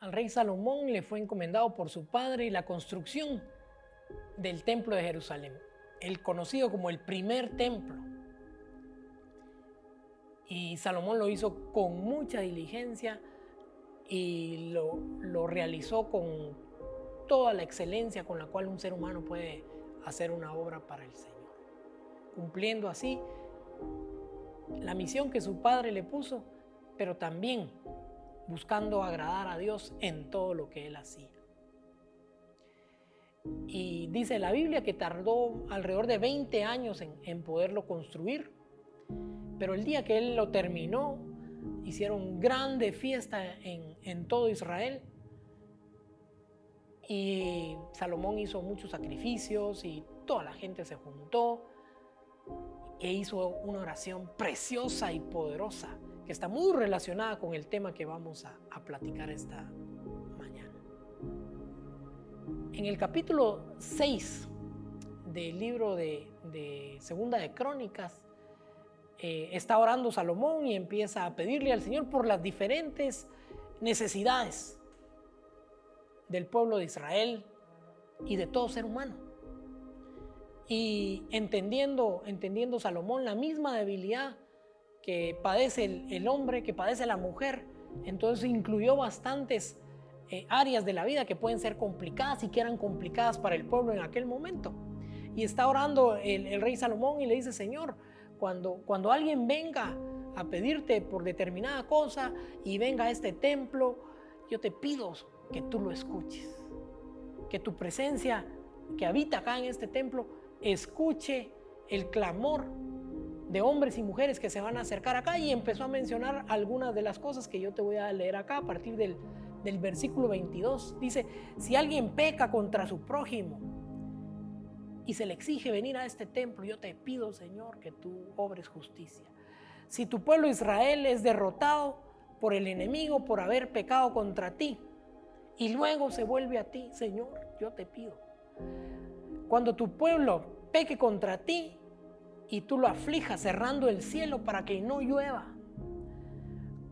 al rey Salomón le fue encomendado por su padre la construcción del templo de Jerusalén, el conocido como el primer templo. Y Salomón lo hizo con mucha diligencia y lo realizó con toda la excelencia con la cual un ser humano puede hacer una obra para el Señor, cumpliendo así la misión que su padre le puso, pero también buscando agradar a Dios en todo lo que él hacía. Y dice la Biblia que tardó alrededor de 20 años en poderlo construir, pero el día que él lo terminó, hicieron grande fiesta en todo Israel. Y Salomón hizo muchos sacrificios y toda la gente se juntó e hizo una oración preciosa y poderosa que está muy relacionada con el tema que vamos a platicar esta mañana. En el capítulo 6 del libro de Segunda de Crónicas, está orando Salomón y empieza a pedirle al Señor por las diferentes necesidades del pueblo de Israel y de todo ser humano. Y entendiendo Salomón la misma debilidad que padece el hombre, que padece la mujer, entonces incluyó bastantes áreas de la vida que pueden ser complicadas y que eran complicadas para el pueblo en aquel momento. Y está orando el rey Salomón y le dice: Señor, cuando alguien venga a pedirte por determinada cosa y venga a este templo, yo te pido que tú lo escuches, que tu presencia que habita acá en este templo escuche el clamor de hombres y mujeres que se van a acercar acá. Y empezó a mencionar algunas de las cosas que yo te voy a leer acá a partir del versículo 22. Dice: si alguien peca contra su prójimo y se le exige venir a este templo, yo te pido, Señor, que tú obres justicia. Si tu pueblo Israel es derrotado por el enemigo por haber pecado contra ti y luego se vuelve a ti, Señor, yo te pido, cuando tu pueblo peque contra ti y tú lo aflijas cerrando el cielo para que no llueva,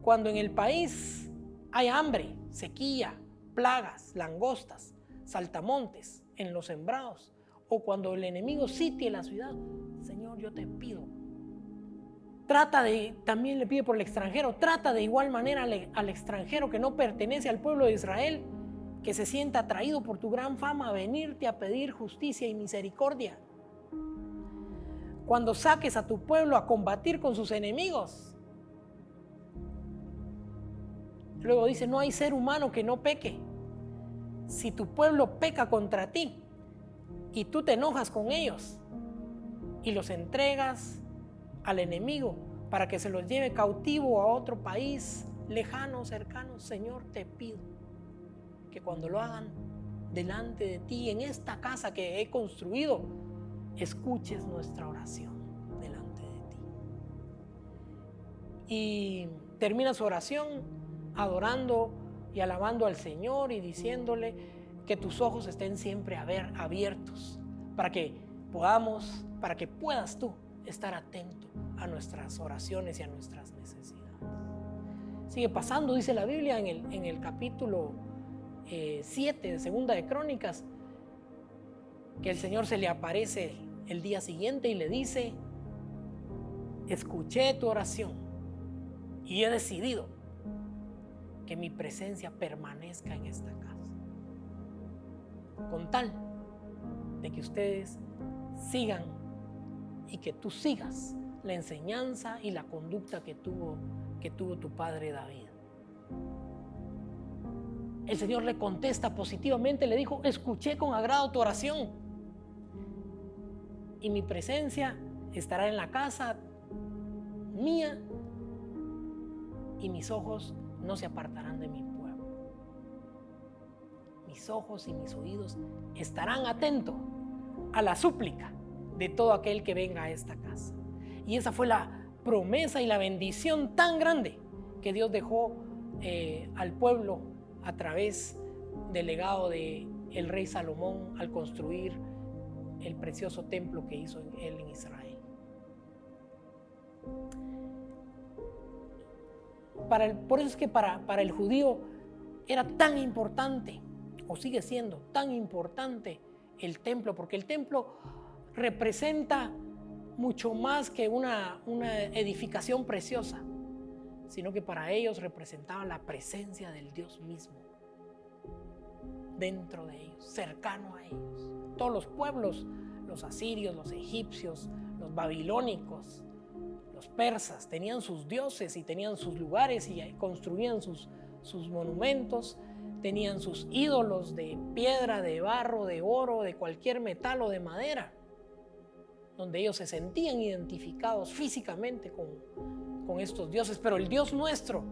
cuando en el país hay hambre, sequía, plagas, langostas, saltamontes en los sembrados, o cuando el enemigo sitie la ciudad, Señor, yo te pido, también le pide por el extranjero, trata de igual manera al extranjero que no pertenece al pueblo de Israel, que se sienta atraído por tu gran fama a venirte a pedir justicia y misericordia. Cuando saques a tu pueblo a combatir con sus enemigos. Luego dice: no hay ser humano que no peque. Si tu pueblo peca contra ti y tú te enojas con ellos y los entregas al enemigo para que se los lleve cautivo a otro país lejano, cercano, Señor, te pido que cuando lo hagan delante de ti en esta casa que he construido, escuches nuestra oración delante de ti. Y termina su oración adorando y alabando al Señor y diciéndole que tus ojos estén siempre abiertos para que puedas tú estar atento a nuestras oraciones y a nuestras necesidades. Sigue pasando, dice la Biblia en el capítulo 7 de Segunda de Crónicas, que el Señor se le aparece el día siguiente y le dice: escuché tu oración y he decidido que mi presencia permanezca en esta casa, con tal de que ustedes sigan y que tú sigas la enseñanza y la conducta que tuvo tu padre David. El Señor le contesta positivamente, le dijo: escuché con agrado tu oración y mi presencia estará en la casa mía y mis ojos no se apartarán de mi pueblo. Mis ojos y mis oídos estarán atentos a la súplica de todo aquel que venga a esta casa. Y esa fue la promesa y la bendición tan grande que Dios dejó al pueblo a través del legado del rey Salomón al construir el precioso templo que hizo él en Israel. Por eso es que para el judío era tan importante, o sigue siendo tan importante el templo, porque el templo representa mucho más que una edificación preciosa, sino que para ellos representaba la presencia del Dios mismo dentro de ellos, cercano a ellos. Todos los pueblos, los asirios, los egipcios, los babilónicos, los persas, tenían sus dioses y tenían sus lugares y construían sus monumentos, tenían sus ídolos de piedra, de barro, de oro, de cualquier metal o de madera, donde ellos se sentían identificados físicamente con estos dioses. Pero el Dios nuestro,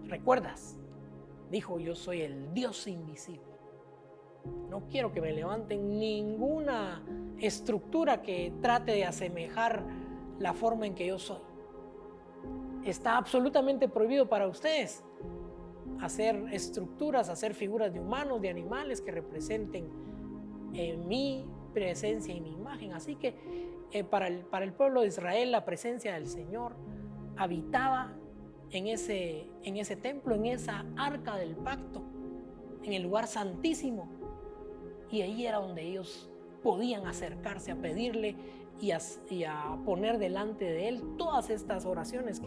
¿recuerdas? Dijo: yo soy el Dios invisible. No quiero que me levanten ninguna estructura que trate de asemejar la forma en que yo soy. Está absolutamente prohibido para ustedes hacer estructuras, hacer figuras de humanos, de animales que representen mi presencia y mi imagen. Así que para el pueblo de Israel, la presencia del Señor habitaba en ese templo, en esa arca del pacto, en el lugar santísimo, y ahí era donde ellos podían acercarse a pedirle y a poner delante de él todas estas oraciones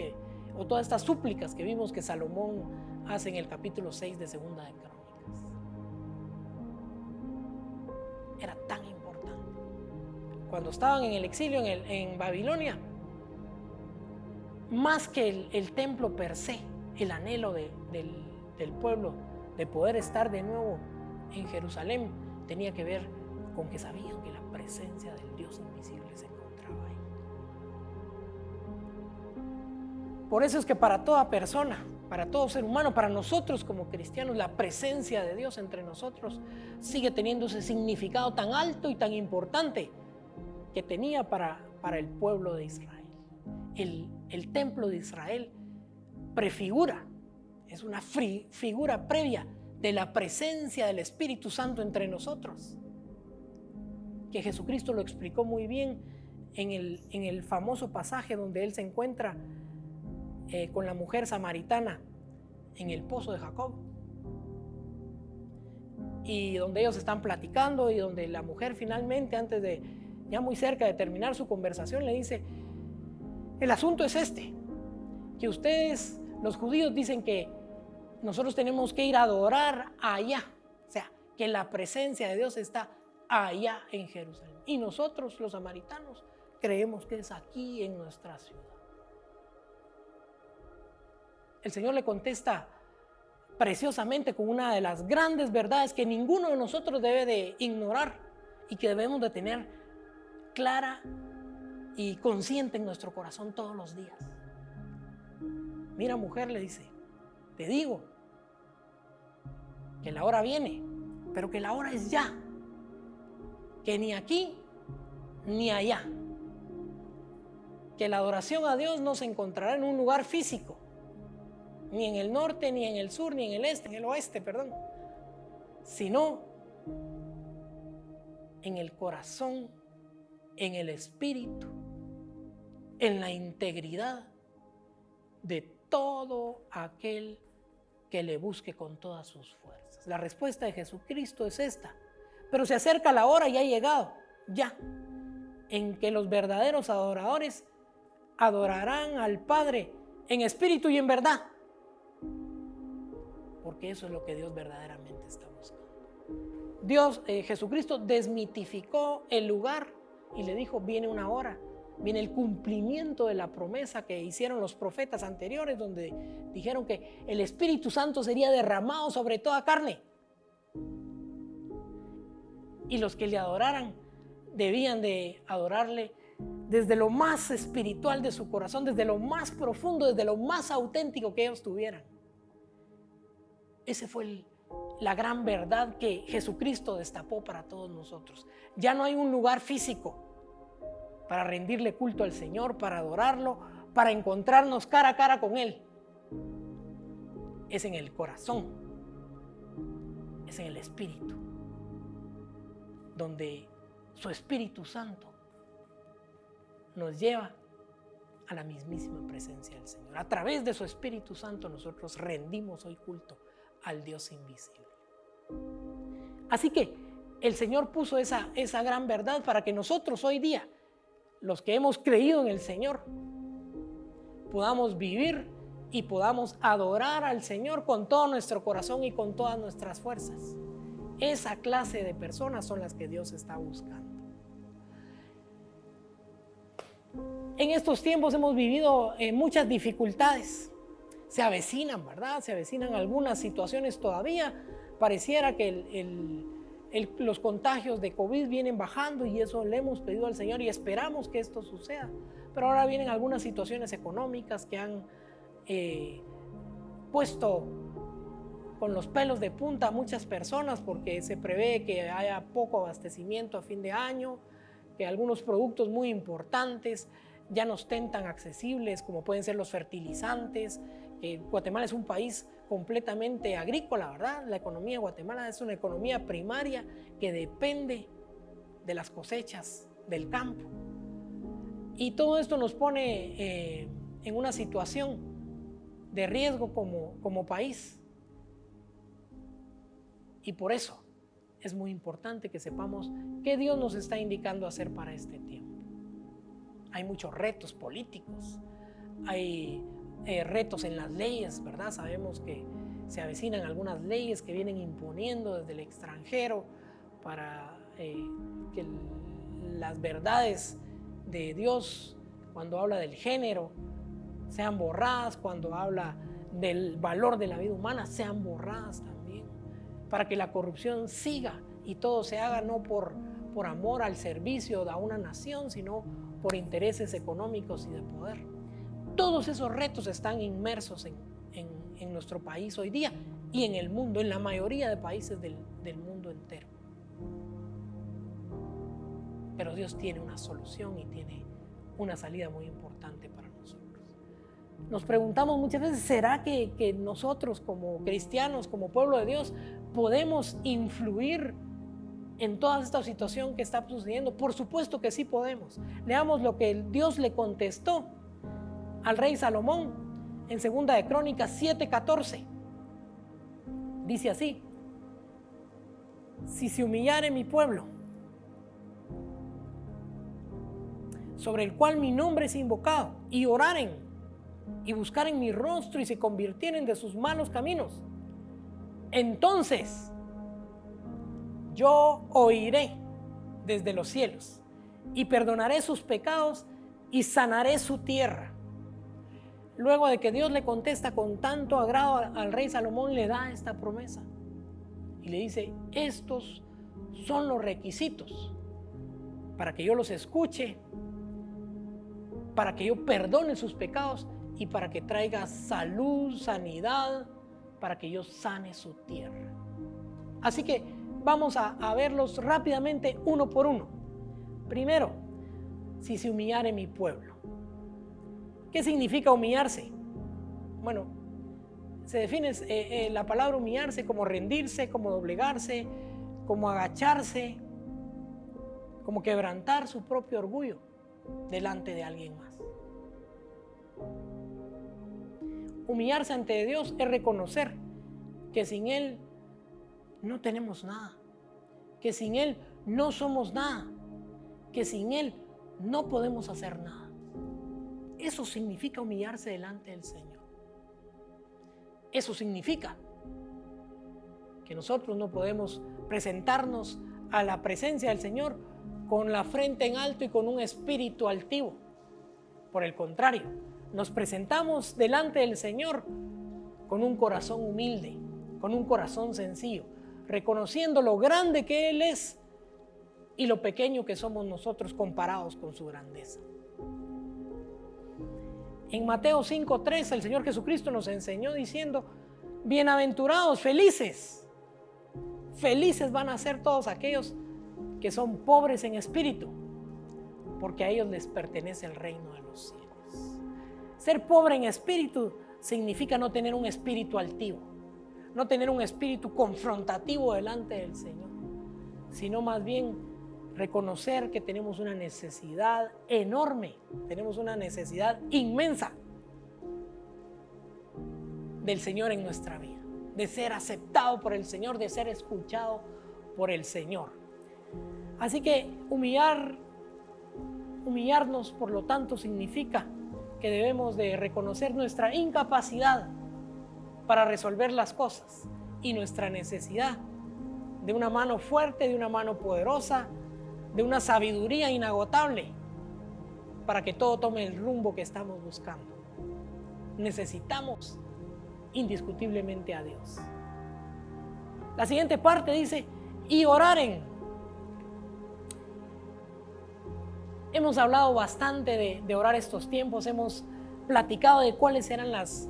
o todas estas súplicas que vimos que Salomón hace en el capítulo 6 de Segunda de Crónicas. Era tan importante. Cuando estaban en el exilio en Babilonia, más que el templo per se, el anhelo del pueblo de poder estar de nuevo en Jerusalén tenía que ver con que sabían que la presencia del Dios invisible se encontraba ahí. Por eso es que para toda persona, para todo ser humano, para nosotros como cristianos, la presencia de Dios entre nosotros sigue teniendo ese significado tan alto y tan importante que tenía para el pueblo de Israel. El templo de Israel prefigura, es una figura previa de la presencia del Espíritu Santo entre nosotros, que Jesucristo lo explicó muy bien en el famoso pasaje donde él se encuentra con la mujer samaritana en el pozo de Jacob, y donde ellos están platicando, y donde la mujer finalmente, ya muy cerca de terminar su conversación, le dice: el asunto es que ustedes, los judíos, dicen que nosotros tenemos que ir a adorar allá, o sea, que la presencia de Dios está allá en Jerusalén, y nosotros los samaritanos creemos que es aquí en nuestra ciudad. El Señor le contesta preciosamente con una de las grandes verdades que ninguno de nosotros debe de ignorar y que debemos de tener clara y consciente en nuestro corazón todos los días. Mira, mujer, le dice, te digo que la hora viene, pero que la hora es ya, que ni aquí ni allá, que la adoración a Dios no se encontrará en un lugar físico, ni en el norte, ni en el sur, ni en el oeste, sino en el corazón, en el espíritu, en la integridad de todo aquel que le busque con todas sus fuerzas. La respuesta de Jesucristo es esta, pero se acerca la hora y ha llegado ya, en que los verdaderos adoradores adorarán al Padre en espíritu y en verdad, porque eso es lo que Dios verdaderamente está buscando. Jesucristo desmitificó el lugar y le dijo: viene una hora, viene el cumplimiento de la promesa que hicieron los profetas anteriores, donde dijeron que el Espíritu Santo sería derramado sobre toda carne, y los que le adoraran debían de adorarle desde lo más espiritual de su corazón, desde lo más profundo, desde lo más auténtico que ellos tuvieran. Esa fue la gran verdad que Jesucristo destapó para todos nosotros. Ya no hay un lugar físico para rendirle culto al Señor, para adorarlo, para encontrarnos cara a cara con Él. Es en el corazón, es en el espíritu, donde su Espíritu Santo nos lleva a la mismísima presencia del Señor. A través de su Espíritu Santo nosotros rendimos hoy culto al Dios invisible. Así que el Señor puso esa gran verdad para que nosotros hoy día, los que hemos creído en el Señor, podamos vivir y podamos adorar al Señor con todo nuestro corazón y con todas nuestras fuerzas. Esa clase de personas son las que Dios está buscando. En estos tiempos hemos vivido muchas dificultades. Se avecinan, ¿verdad? Se avecinan algunas situaciones todavía. Pareciera que los contagios de COVID vienen bajando y eso le hemos pedido al Señor y esperamos que esto suceda. Pero ahora vienen algunas situaciones económicas que han puesto con los pelos de punta a muchas personas porque se prevé que haya poco abastecimiento a fin de año, que algunos productos muy importantes ya no estén tan accesibles como pueden ser los fertilizantes. Guatemala es un país completamente agrícola, ¿verdad? La economía de Guatemala es una economía primaria que depende de las cosechas del campo. Y todo esto nos pone en una situación de riesgo como país. Y por eso es muy importante que sepamos qué Dios nos está indicando hacer para este tiempo. Hay muchos retos políticos, hay retos en las leyes, ¿verdad? Sabemos que se avecinan algunas leyes que vienen imponiendo desde el extranjero para que las verdades de Dios, cuando habla del género, sean borradas, cuando habla del valor de la vida humana, sean borradas también, para que la corrupción siga y todo se haga no por amor al servicio a una nación, sino por intereses económicos y de poder. Todos esos retos están inmersos en nuestro país hoy día y en el mundo, en la mayoría de países del mundo entero. Pero Dios tiene una solución y tiene una salida muy importante para nosotros. Nos preguntamos muchas veces, ¿será que nosotros como cristianos, como pueblo de Dios, podemos influir en toda esta situación que está sucediendo? Por supuesto que sí podemos. Leamos lo que Dios le contestó al rey Salomón en 2 de Crónicas 7:14. Dice así: si se humillare mi pueblo, sobre el cual mi nombre es invocado, y oraren y buscaren mi rostro y se convirtieren de sus malos caminos, entonces yo oiré desde los cielos y perdonaré sus pecados y sanaré su tierra. Luego de que Dios le contesta con tanto agrado al rey Salomón, le da esta promesa y le dice: estos son los requisitos para que yo los escuche, para que yo perdone sus pecados y para que traiga salud, sanidad, para que yo sane su tierra. Así que vamos a verlos rápidamente uno por uno. Primero, si se humillare mi pueblo. ¿Qué significa humillarse? Bueno, se define la palabra humillarse como rendirse, como doblegarse, como agacharse, como quebrantar su propio orgullo delante de alguien más. Humillarse ante Dios es reconocer que sin Él no tenemos nada, que sin Él no somos nada, que sin Él no podemos hacer nada. Eso significa humillarse delante del Señor. Eso significa que nosotros no podemos presentarnos a la presencia del Señor con la frente en alto y con un espíritu altivo. Por el contrario, nos presentamos delante del Señor con un corazón humilde, con un corazón sencillo, reconociendo lo grande que Él es y lo pequeño que somos nosotros comparados con su grandeza. En Mateo 5:3 el Señor Jesucristo nos enseñó diciendo: bienaventurados, felices van a ser todos aquellos que son pobres en espíritu, porque a ellos les pertenece el reino de los cielos. Ser pobre en espíritu significa no tener un espíritu altivo, no tener un espíritu confrontativo delante del Señor, sino más bien reconocer que tenemos una necesidad enorme, tenemos una necesidad inmensa del Señor en nuestra vida, de ser aceptado por el Señor, de ser escuchado por el Señor. Así que humillarnos, por lo tanto, significa que debemos de reconocer nuestra incapacidad para resolver las cosas y nuestra necesidad de una mano fuerte, de una mano poderosa, de una sabiduría inagotable para que todo tome el rumbo que estamos buscando. Necesitamos indiscutiblemente a Dios. La siguiente parte dice, y oraren. Hemos hablado bastante de orar estos tiempos, hemos platicado de cuáles eran las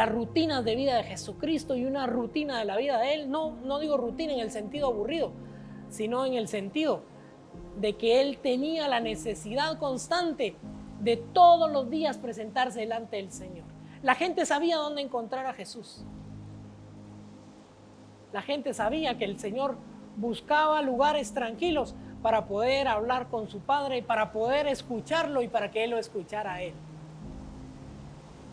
rutinas de vida de Jesucristo y una rutina de la vida de Él. No digo rutina en el sentido aburrido, sino en el sentido de que Él tenía la necesidad constante de todos los días presentarse delante del Señor. La gente sabía dónde encontrar a Jesús. La gente sabía que el Señor buscaba lugares tranquilos para poder hablar con su Padre, para poder escucharlo y para que Él lo escuchara a Él.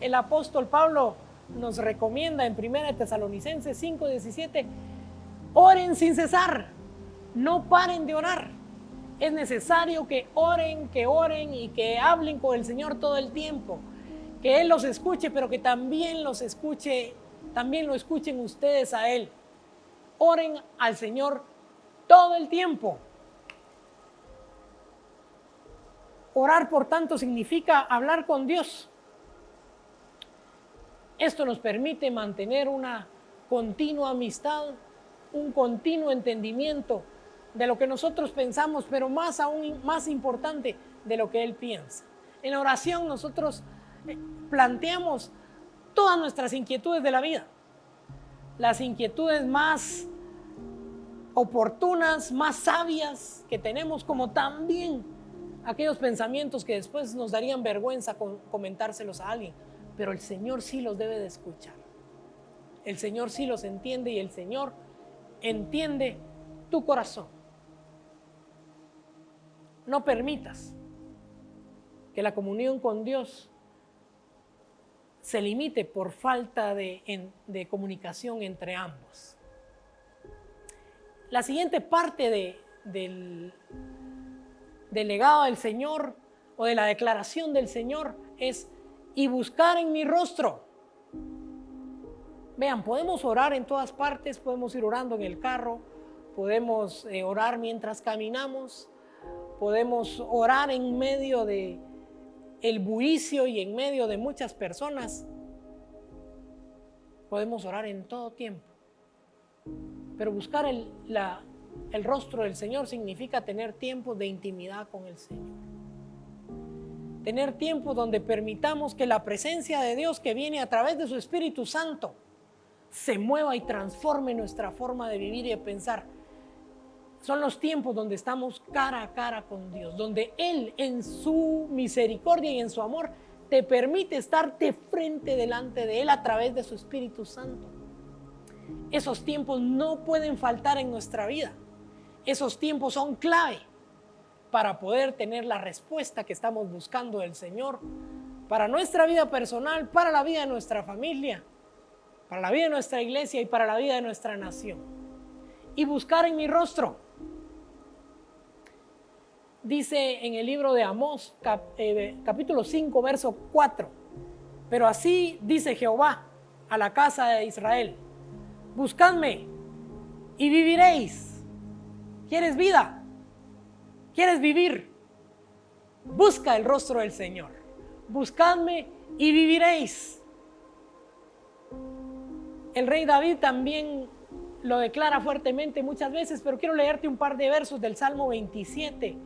El apóstol Pablo nos recomienda en 1 Tesalonicenses 5:17, oren sin cesar, no paren de orar. Es necesario que oren y que hablen con el Señor todo el tiempo, que Él los escuche, pero que también lo escuchen ustedes a Él. Oren al Señor todo el tiempo. Orar, por tanto, significa hablar con Dios. Esto nos permite mantener una continua amistad, un continuo entendimiento de lo que nosotros pensamos, pero más importante, de lo que Él piensa. En la oración nosotros planteamos todas nuestras inquietudes de la vida, las inquietudes más oportunas, más sabias que tenemos, como también aquellos pensamientos que después nos darían vergüenza comentárselos a alguien, pero el Señor sí los debe de escuchar. El Señor sí los entiende y el Señor entiende tu corazón. No permitas que la comunión con Dios se limite por falta de comunicación entre ambos. La siguiente parte del legado del Señor o de la declaración del Señor es, y buscar en mi rostro. Vean, podemos orar en todas partes, podemos ir orando en el carro, podemos orar mientras caminamos, podemos orar en medio de el bullicio y en medio de muchas personas. Podemos orar en todo tiempo. Pero buscar el rostro del Señor significa tener tiempos de intimidad con el Señor. Tener tiempos donde permitamos que la presencia de Dios que viene a través de su Espíritu Santo se mueva y transforme nuestra forma de vivir y de pensar. Son los tiempos donde estamos cara a cara con Dios, donde Él en su misericordia y en su amor te permite estar de frente delante de Él a través de su Espíritu Santo. Esos tiempos no pueden faltar en nuestra vida. Esos tiempos son clave para poder tener la respuesta que estamos buscando del Señor para nuestra vida personal, para la vida de nuestra familia, para la vida de nuestra iglesia y para la vida de nuestra nación. Y buscar en mi rostro. Dice en el libro de Amós, capítulo 5, verso 4, pero así dice Jehová a la casa de Israel, buscadme y viviréis. ¿Quieres vida? ¿Quieres vivir? Busca el rostro del Señor. Buscadme y viviréis. El rey David también lo declara fuertemente muchas veces, pero quiero leerte un par de versos del Salmo 27,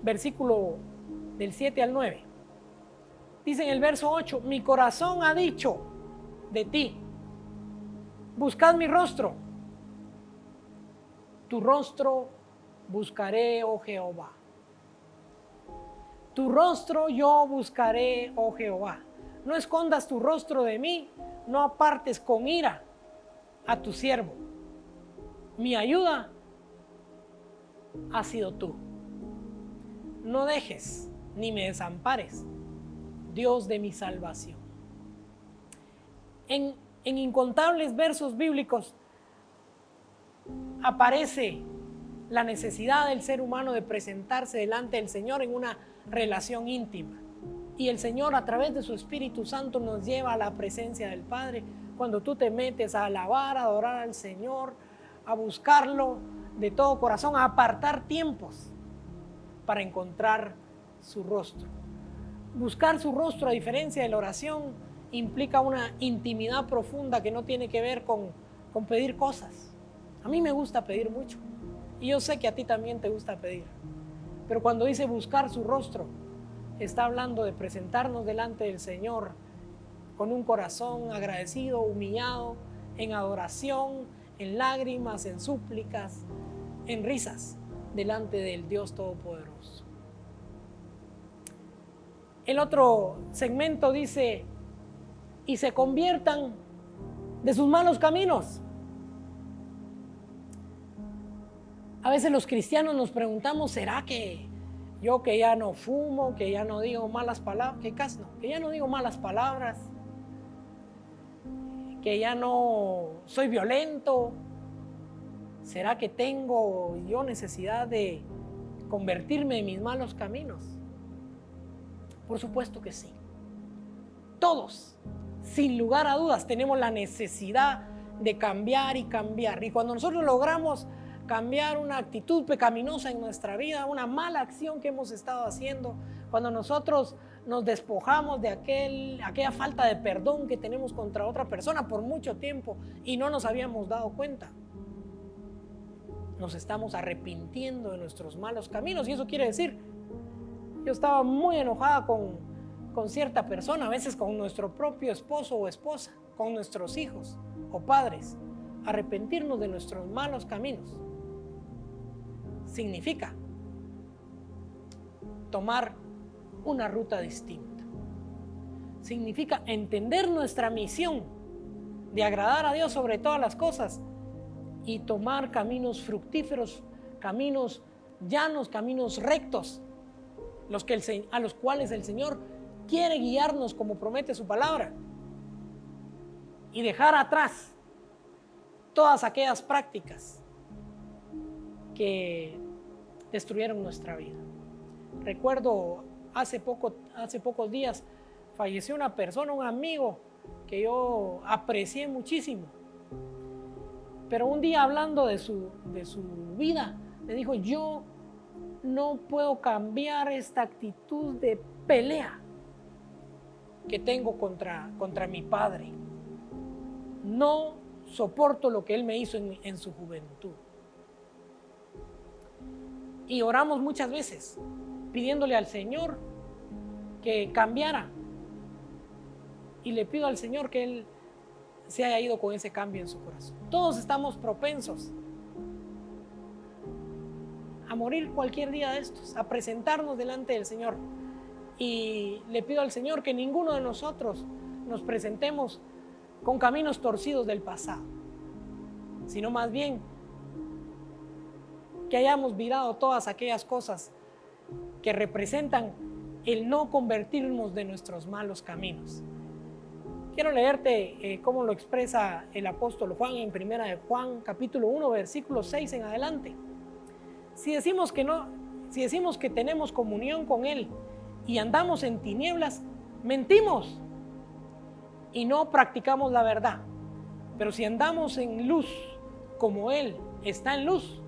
versículo del 7 al 9. Dice en el verso 8, mi corazón ha dicho de ti, buscad mi rostro. Tu rostro buscaré, oh Jehová. Tu rostro yo buscaré, oh Jehová. No escondas tu rostro de mí, no apartes con ira a tu siervo. Mi ayuda has sido tú. No dejes ni me desampares, Dios de mi salvación. En incontables versos bíblicos aparece la necesidad del ser humano de presentarse delante del Señor en una relación íntima. Y el Señor, a través de su Espíritu Santo, nos lleva a la presencia del Padre. Cuando tú te metes a alabar, a adorar al Señor, a buscarlo de todo corazón, a apartar tiempos para encontrar su rostro. Buscar su rostro, a diferencia de la oración, implica una intimidad profunda que no tiene que ver con pedir cosas. A mí me gusta pedir mucho y yo sé que a ti también te gusta pedir. Pero cuando dice buscar su rostro, está hablando de presentarnos delante del Señor con un corazón agradecido, humillado, en adoración, en lágrimas, en súplicas, en risas, delante del Dios Todopoderoso. El otro segmento dice, y se conviertan de sus malos caminos. A veces los cristianos nos preguntamos, ¿será que yo que ya no fumo, que ya no digo malas palabras, que ya no digo malas palabras, que ya no soy violento, será que tengo yo necesidad de convertirme en mis malos caminos? Por supuesto que sí. Todos, sin lugar a dudas, tenemos la necesidad de cambiar y cambiar. Y cuando nosotros logramos cambiar una actitud pecaminosa en nuestra vida, una mala acción que hemos estado haciendo, cuando nosotros nos despojamos de aquella falta de perdón que tenemos contra otra persona por mucho tiempo y no nos habíamos dado cuenta, nos estamos arrepintiendo de nuestros malos caminos. Y eso quiere decir, yo estaba muy enojada con cierta persona, a veces con nuestro propio esposo o esposa, con nuestros hijos o padres. Arrepentirnos de nuestros malos caminos significa tomar una ruta distinta. Significa entender nuestra misión de agradar a Dios sobre todas las cosas y tomar caminos fructíferos, caminos llanos, caminos rectos, a los cuales el Señor quiere guiarnos como promete su palabra, y dejar atrás todas aquellas prácticas que destruyeron nuestra vida. Recuerdo hace pocos días falleció una persona, un amigo que yo aprecié muchísimo, pero un día hablando de su vida me dijo, yo no puedo cambiar esta actitud de pelea que tengo contra mi padre. No soporto lo que él me hizo en su juventud. Y oramos muchas veces pidiéndole al Señor que cambiara. Y le pido al Señor que Él se haya ido con ese cambio en su corazón. Todos estamos propensos a morir cualquier día de estos, a presentarnos delante del Señor. Y le pido al Señor que ninguno de nosotros nos presentemos con caminos torcidos del pasado, sino más bien que hayamos virado todas aquellas cosas que representan el no convertirnos de nuestros malos caminos. Quiero leerte cómo lo expresa el apóstol Juan en Primera de Juan, capítulo 1, versículo 6 en adelante. Si decimos que tenemos comunión con Él y andamos en tinieblas, mentimos y no practicamos la verdad. Pero si andamos en luz, como Él está en luz,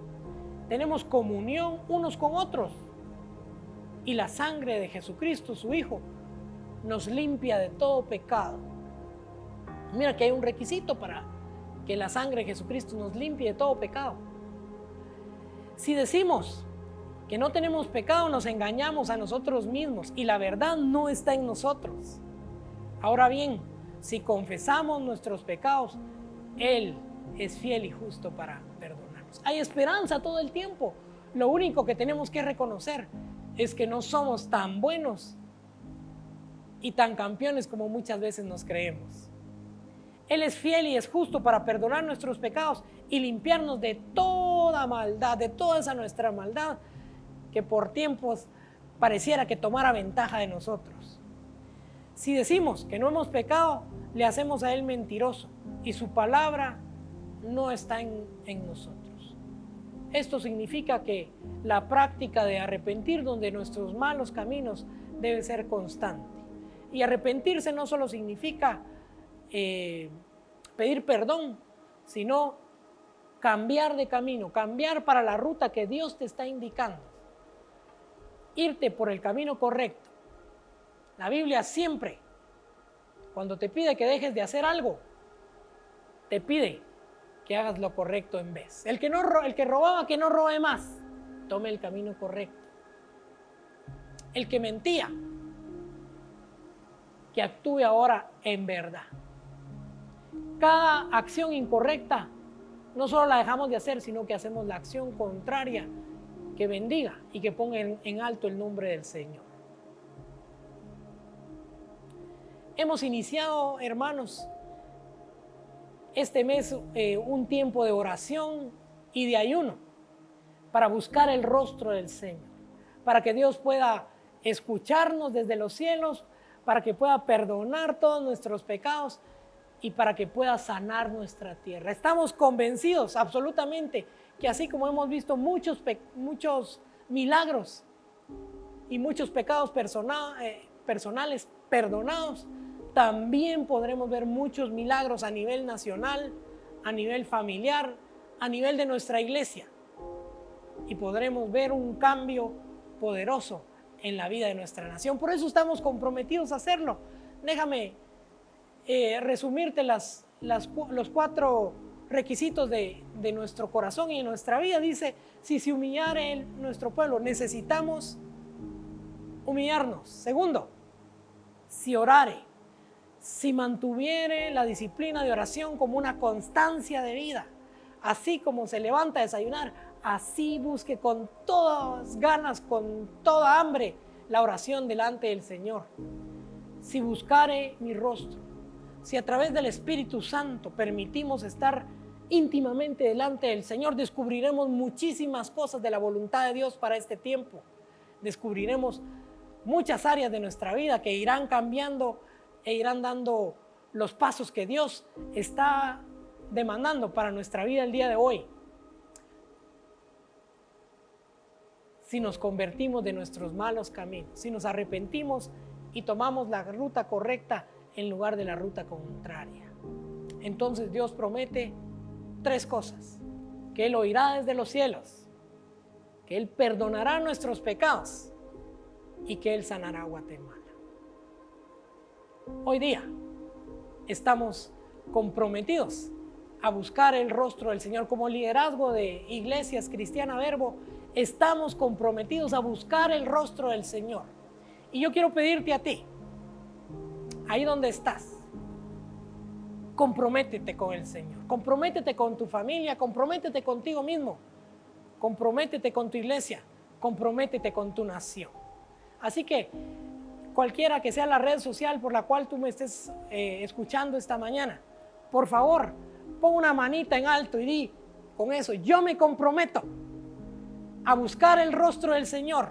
tenemos comunión unos con otros. Y la sangre de Jesucristo, su Hijo, nos limpia de todo pecado. Mira que hay un requisito para que la sangre de Jesucristo nos limpie de todo pecado. Si decimos que no tenemos pecado, nos engañamos a nosotros mismos y la verdad no está en nosotros. Ahora bien, si confesamos nuestros pecados, Él es fiel y justo para perdonarnos. Hay esperanza todo el tiempo. Lo único que tenemos que reconocer es que no somos tan buenos y tan campeones como muchas veces nos creemos. Él es fiel y es justo para perdonar nuestros pecados y limpiarnos de toda maldad, de toda esa nuestra maldad que por tiempos pareciera que tomara ventaja de nosotros. Si decimos que no hemos pecado, le hacemos a Él mentiroso y su palabra no está en nosotros. Esto significa que la práctica de arrepentirnos de nuestros malos caminos debe ser constante. Y arrepentirse no solo significa pedir perdón, sino cambiar de camino, cambiar para la ruta que Dios te está indicando. Irte por el camino correcto. La Biblia siempre, cuando te pide que dejes de hacer algo, te pide que hagas lo correcto en vez. El que robaba, que no robe más. Tome el camino correcto. El que mentía, que actúe ahora en verdad. Cada acción incorrecta no solo la dejamos de hacer, sino que hacemos la acción contraria que bendiga y que ponga en alto el nombre del Señor. Hemos iniciado, hermanos, este mes un tiempo de oración y de ayuno para buscar el rostro del Señor, para que Dios pueda escucharnos desde los cielos, para que pueda perdonar todos nuestros pecados y para que pueda sanar nuestra tierra. Estamos convencidos absolutamente que así como hemos visto muchos milagros y muchos pecados personales perdonados, también podremos ver muchos milagros a nivel nacional, a nivel familiar, a nivel de nuestra iglesia. Y podremos ver un cambio poderoso en la vida de nuestra nación. Por eso estamos comprometidos a hacerlo. Déjame resumirte los 4 requisitos de nuestro corazón y de nuestra vida. Dice, si se humillare nuestro pueblo, necesitamos humillarnos. Segundo, si orare, si mantuviere la disciplina de oración como una constancia de vida, así como se levanta a desayunar, así busque con todas ganas, con toda hambre, la oración delante del Señor. Si buscare mi rostro, si a través del Espíritu Santo permitimos estar íntimamente delante del Señor, descubriremos muchísimas cosas de la voluntad de Dios para este tiempo. Descubriremos muchas áreas de nuestra vida que irán cambiando e irán dando los pasos que Dios está demandando para nuestra vida el día de hoy. Si nos convertimos de nuestros malos caminos, si nos arrepentimos y tomamos la ruta correcta en lugar de la ruta contraria. Entonces Dios promete 3 cosas: que Él oirá desde los cielos, que Él perdonará nuestros pecados y que Él sanará Guatemala. Hoy día estamos comprometidos a buscar el rostro del Señor. Como liderazgo de Iglesias Cristiana Verbo, estamos comprometidos a buscar el rostro del Señor. Y yo quiero pedirte a ti, ahí donde estás, comprométete con el Señor, comprométete con tu familia, comprométete contigo mismo, comprométete con tu iglesia, comprométete con tu nación. Así que cualquiera que sea la red social por la cual tú me estés escuchando esta mañana, por favor, pon una manita en alto y di con eso: yo me comprometo a buscar el rostro del Señor.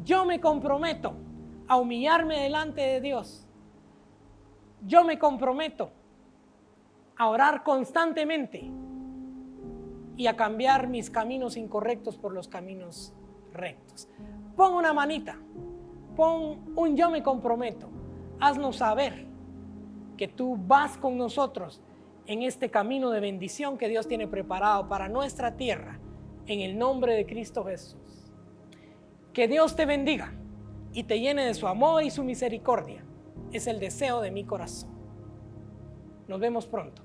Yo me comprometo a humillarme delante de Dios. Yo me comprometo a orar constantemente y a cambiar mis caminos incorrectos por los caminos rectos. Pon una manita, pon un yo me comprometo. Haznos saber que tú vas con nosotros en este camino de bendición que Dios tiene preparado para nuestra tierra, en el nombre de Cristo Jesús. Que Dios te bendiga y te llene de su amor y su misericordia. Es el deseo de mi corazón. Nos vemos pronto.